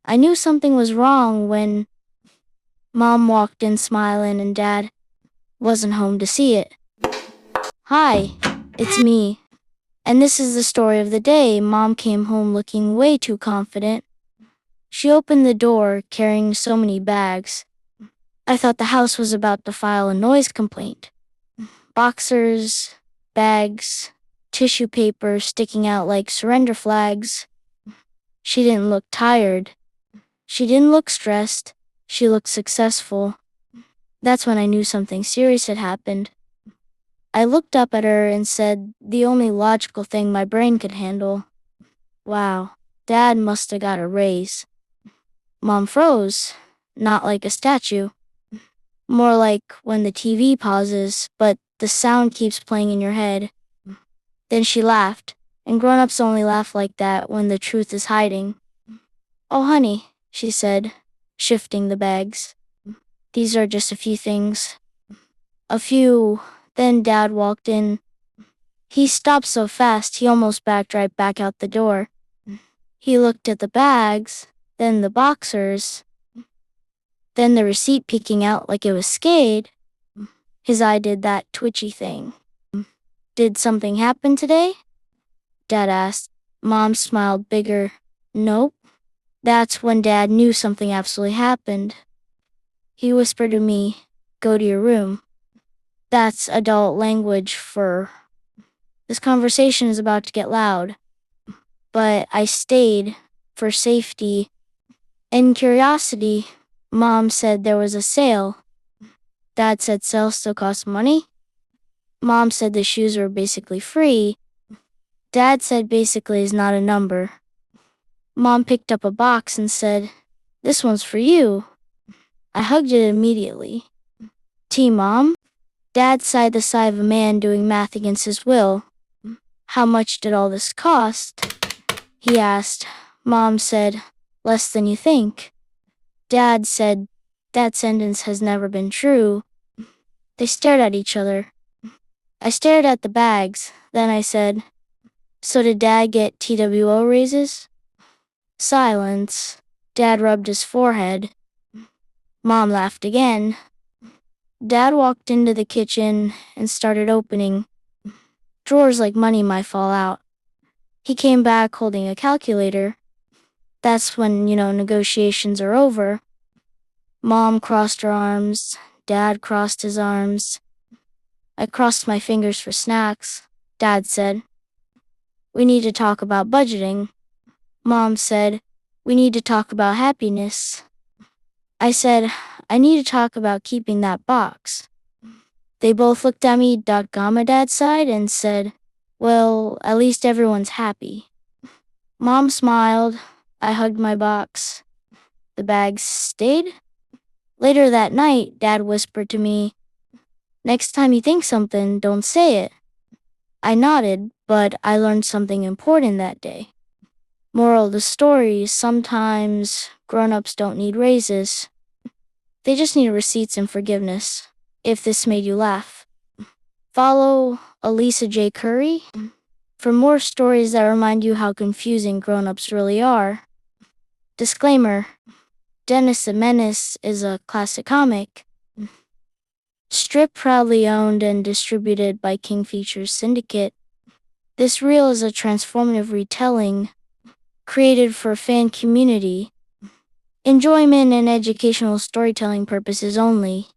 I knew something was wrong when Mom walked in smiling and Dad wasn't home to see it. Hi, it's me. And this is the story of the day. Mom came home looking way too confident. She opened the door carrying so many bags. I thought the house was about to file a noise complaint. Boxers, bags, tissue paper sticking out like surrender flags. She didn't look tired. She didn't look stressed. She looked successful. That's when I knew something serious had happened. I looked up at her and said the only logical thing my brain could handle. Wow, Dad must have got a raise. Mom froze, not like a statue. More like when the TV pauses, but the sound keeps playing in your head. Then she laughed, and grown-ups only laugh like that when the truth is hiding. Oh, honey, she said, shifting the bags. These are just a few things. A few. Then Dad walked in. He stopped so fast he almost backed right back out the door. He looked at the bags, then the boxers, then the receipt peeking out like it was scade. His eye did that twitchy thing. Did something happen today? Dad asked. Mom smiled bigger. Nope. That's when Dad knew something absolutely happened. He whispered to me, go to your room. That's adult language for, this conversation is about to get loud. But I stayed for safety and curiosity. Mom said there was a sale. Dad said sales still cost money. Mom said the shoes were basically free. Dad said basically is not a number. Mom picked up a box and said, this one's for you. I hugged it immediately. Mom? Dad sighed the sigh of a man doing math against his will. How much did all this cost? He asked. Mom said, less than you think. Dad said, that sentence has never been true. They stared at each other. I stared at the bags. Then I said, so did Dad get TWO raises? Silence. Dad rubbed his forehead. Mom laughed again. Dad walked into the kitchen and started opening. Drawers like money might fall out. He came back holding a calculator. That's when, negotiations are over. Mom crossed her arms. Dad crossed his arms. I crossed my fingers for snacks. Dad said, we need to talk about budgeting. Mom said, we need to talk about happiness. I said, I need to talk about keeping that box. They both looked at me, .gamma Dad sighed, and said, well, at least everyone's happy. Mom smiled. I hugged my box. The bags stayed. Later that night, Dad whispered to me, next time you think something, don't say it. I nodded, but I learned something important that day. Moral of the story, sometimes grown-ups don't need raises. They just need receipts and forgiveness. If this made you laugh. Follow Elisa J. Curry for more stories that remind you how confusing grown-ups really are. Disclaimer, Dennis the Menace is a classic comic. Strip proudly owned and distributed by King Features Syndicate. This reel is a transformative retelling created for fan community. Enjoyment and educational storytelling purposes only.